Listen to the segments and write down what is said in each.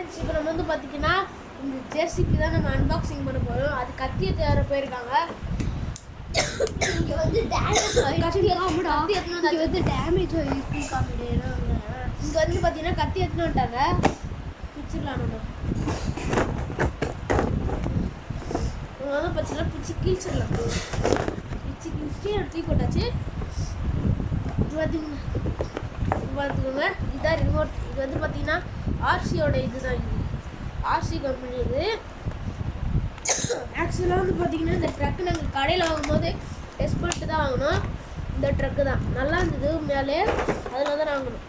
Friends, இப்போ நம்ம வந்து பார்த்தீங்கன்னா இந்த ஜேசிபி தான் நம்ம அன்பாக்சிங் பண்ண போகிறோம். அது கத்தியை தேர போயிருக்காங்க. இங்கே வந்து டேமேஜ் ஆகிடுச்சு. இங்கே வந்து டேமேஜ் ஆகிடுச்சு காமிடேனா. இங்கே வந்து பார்த்தீங்கன்னா கத்தி எடுத்துன்னு வந்துட்டாங்க. பிடிச்சிடலாம் நம்ம வந்து பார்த்தீங்கன்னா பிடிச்சி கீழ்ச்சிடலாம். பிடிச்சி கீழ்ச்சி தூக்கி போட்டாச்சு. பார்த்துக்கோங்க, இதுதான் ரிமோட். இது வந்து பார்த்தீங்கன்னா ஆர்சியோட இதுதான். இது ஆர்சி கம்பெனி. இது ஆக்சுவலாக வந்து பார்த்தீங்கன்னா இந்த ட்ரக்கு நாங்கள் கடையில் வாங்கும்போது டெஸ்ட் பண்ணிட்டு தான் வாங்கினோம். இந்த ட்ரக்கு தான் நல்லா இருந்தது மேலே, அதில் தான் வாங்கணும்.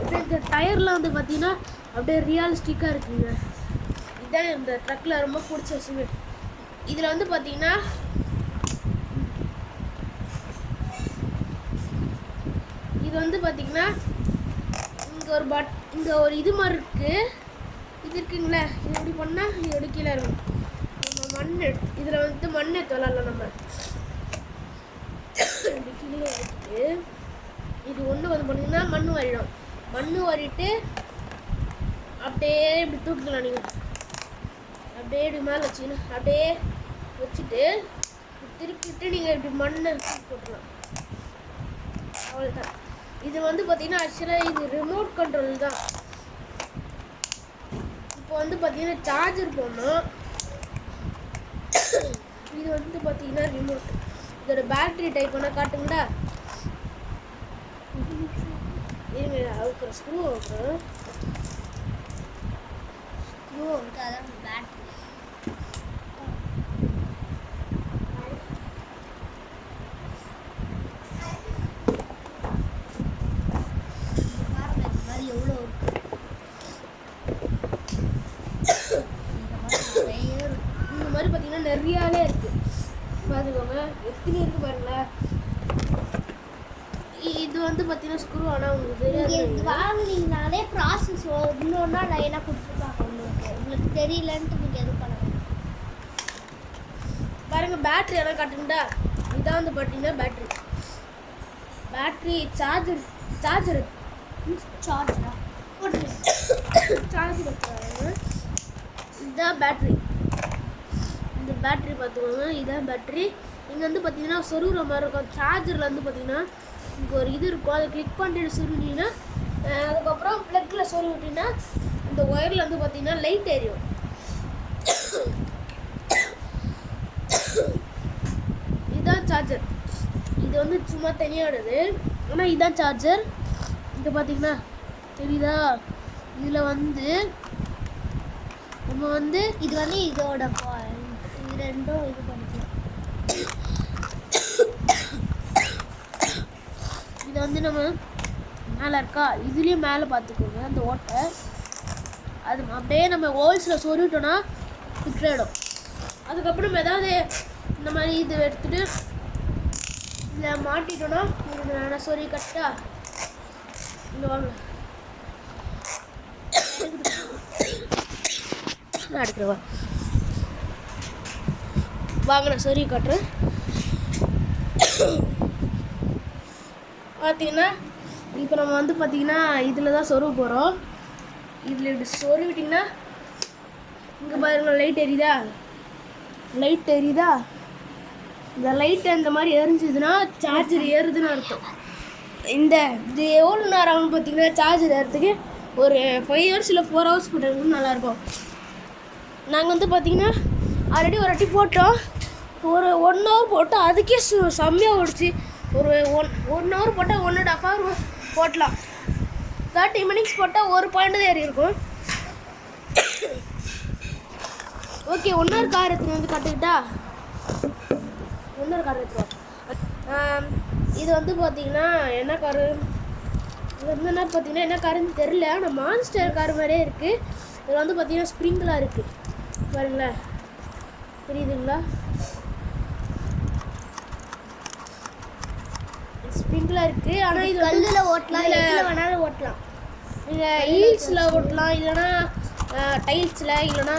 இப்போ இந்த டயர்லாம் வந்து பார்த்தீங்கன்னா அப்படியே ரியலிஸ்டிக்காக இருக்குங்க. இதுதான் இந்த ட்ரக்கில் ரொம்ப பிடிச்ச விஷயமே. இதில் வந்து பார்த்தீங்கன்னா இது வந்து பார்த்தீங்கன்னா இங்கே ஒரு இது மாதிரி இருக்குது. இது இருக்குங்களே, இது எப்படி பண்ணால் இது எப்படி கீழே இருக்கும். நம்ம மண் இதில் வந்து மண் எடுத்து விளாட்லாம். நம்ம இப்படி கீழே எடுத்துட்டு இது ஒன்று வந்து பார்த்தீங்கன்னா மண் வாரிடும். மண் வாரிட்டு அப்படியே இப்படி தூக்கிக்கலாம். நீங்கள் அப்படியே இப்படி மேலே வச்சுக்கணும். அப்படியே வச்சுட்டு திருப்பிட்டு நீங்கள் இப்படி மண்ணை போட்டுக்கலாம். அவ்வளோதான். இது வந்து பார்த்தீங்கன்னா ஆக்சுவலாக இது ரிமோட் கண்ட்ரோல் தான். இப்போ வந்து பார்த்தீங்கன்னா சார்ஜர் போடணும். இது வந்து பார்த்தீங்கன்னா ரிமோட். இதோட பேட்டரி டைப் பண்ணால் காட்டுங்களா? இருங்க, அவுக்குற ஸ்க்ரூ அவுக்குறேன். ஸ்க்ரூ வந்து அதான் பேட்டரி. எவ்வளோ இந்த மாதிரி பார்த்தீங்கன்னா நிறையாலே இருக்குது. பார்த்துக்கோங்க எத்தனை இருக்குது பாருங்களேன். இது வந்து பார்த்தீங்கன்னா ஸ்க்ரூ. ஆனால் உங்களுக்கு தெரியாது, வாங்கினீங்கனாலே ப்ராசஸ் இன்னொன்னா லைனாக கொடுத்துருக்காங்க. உங்களுக்கு தெரியலன்ட்டு நீங்கள் எதுவும் பண்ண வேண்டாம். பாருங்கள் பேட்ரி எல்லாம் காட்டுங்கடா. இதான் வந்து பார்த்தீங்கன்னா பேட்ரி சார்ஜரா சார்ஜ் வைக்கிறாங்க. இதுதான் பேட்ரி. இந்த பேட்ரி பார்த்துக்கோங்க, இதுதான் பேட்ரி. இங்கே வந்து பார்த்தீங்கன்னா சொருகிற மாதிரி இருக்கும். சார்ஜரில் வந்து பார்த்தீங்கன்னா இங்கே ஒரு இது இருக்கும். அதை கிளிக் பண்ணிட்டு சொருகினீங்கன்னா அதுக்கப்புறம் ப்ளக்கில் சொருகிட்டிங்கன்னா இந்த ஒயரில் வந்து பார்த்தீங்கன்னா லைட் எரியும். இதுதான் சார்ஜர். இது வந்து சும்மா தனியானது. ஆனால் இதுதான் சார்ஜர். இங்கே பார்த்தீங்கன்னா தெரியுதா? இதில் வந்து நம்ம வந்து இது வந்து இதோட இது ரெண்டும் இது பண்ணிக்கலாம். இதை வந்து நம்ம மேலே இருக்கா, இதுலேயும் மேலே பார்த்துக்கோங்க அந்த ஓட்டை. அது அப்படியே நம்ம ஹோல்ஸில் சொருவிட்டோன்னா ஃபிக்ஸ் ஆகிடும். அதுக்கப்புறம் ஏதாவது இந்த மாதிரி இது எடுத்துகிட்டு இதில் மாட்டிட்டோன்னா நான் சொருவி கட்டா இங்கே வாங்க எடுத்துருவா வாங்க, நான் சொருவி காட்டுறேன். பார்த்தீங்கன்னா இப்போ நம்ம வந்து பார்த்தீங்கன்னா இதில் தான் சொருவ போகிறோம். இதில் இப்படி சொருவிட்டிங்கன்னா இங்கே பாருங்கள் லைட் எரியுதா? இந்த லைட் அந்த மாதிரி எரிஞ்சுதுன்னா சார்ஜர் ஏறுதுன்னு அர்த்தம். இது எவ்வளோ நேரம் ஆகும்னு பார்த்தீங்கன்னா சார்ஜர் ஏறதுக்கு ஒரு 5 hours இல்லை 4 hours போட்டதுக்கு நல்லாயிருக்கும். நாங்கள் வந்து பார்த்தீங்கன்னா ஆல்ரெடி ஒரு வாட்டி போட்டோம். ஒரு 1 hour போட்டோம். அதுக்கே செம்மையாக ஓடிச்சு. ஒரு 1 hour போட்டால் 1.5 hour போட்டலாம். 30 minutes போட்டால் ஒரு பாயிண்ட் தான் ஏறி இருக்கும். ஓகே, 1 hour கார் எடுத்துன்னு வந்து கற்றுக்கிட்டா 1 hour கார் எடுத்துருவோம். இது வந்து பார்த்தீங்கன்னா என்ன காரு? இது வந்து என்ன பார்த்தீங்கன்னா என்ன காருன்னு தெரில. ஆனால் மான்ஸ்டர் கார் மாதிரியே இருக்குது. இதில் வந்து பார்த்தீங்கன்னா ஸ்ப்ரிங்லாம் இருக்குது பாருங்களேன், தெரியுதுங்களா? ஸ்ப்ரிங்லாம் இருக்குது. ஆனால் இது கல்லில் ஓட்டலாம், எதில் வேணாலும் ஓட்டலாம். நீங்கள் ஹீல்ஸில் ஓட்டலாம், இல்லைன்னா டைல்ஸில், இல்லைன்னா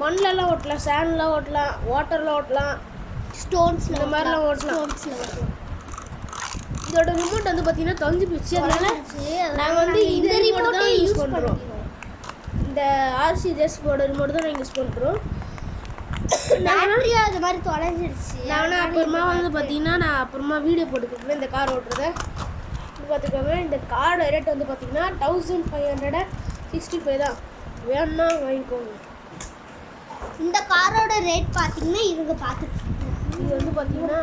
மண்ணிலலாம் ஓட்டலாம், சேண்ட்லாம் ஓட்டலாம், வாட்டரில் ஓட்டலாம், ஸ்டோன்ஸ் இந்த மாதிரிலாம் ஓட்டலாம். இதோட ரிமோட் வந்து பார்த்தீங்கன்னா தொலைஞ்சு போச்சு. அதனால நாங்கள் வந்து இந்த ரிமோட் தான் யூஸ் பண்ணுறோம். இந்த இந்த ஆர்சி ஜெஸ்போட ரிமோட் தான் நாங்கள் யூஸ் பண்ணுறோம். பேட்டரியும் அது மாதிரி தொலைஞ்சிருச்சு. நான் அப்புறமா வந்து பார்த்தீங்கன்னா நான் அப்புறமா வீடியோ போட்டுக்கிறேன் இந்த கார் ஓட்டுறத. பார்த்துக்கோங்க, இந்த காரோட ரேட் வந்து பார்த்தீங்கன்னா 1565 தான். வேணும்னா வாங்கிக்கோங்க. இந்த காரோட ரேட் பார்த்தீங்கன்னா இவங்க பார்த்துட்டு இது வந்து பார்த்தீங்கன்னா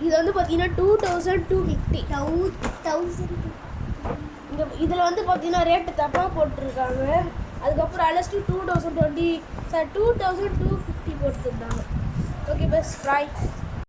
இது வந்து பார்த்தீங்கன்னா 2250. இதில் வந்து பார்த்தீங்கன்னா ரேட்டு தப்பாக போட்டிருக்காங்க. அதுக்கப்புறம் அலஸ்ட்டு 2250 போட்டுருந்தாங்க. ஓகே பஸ், பாய்.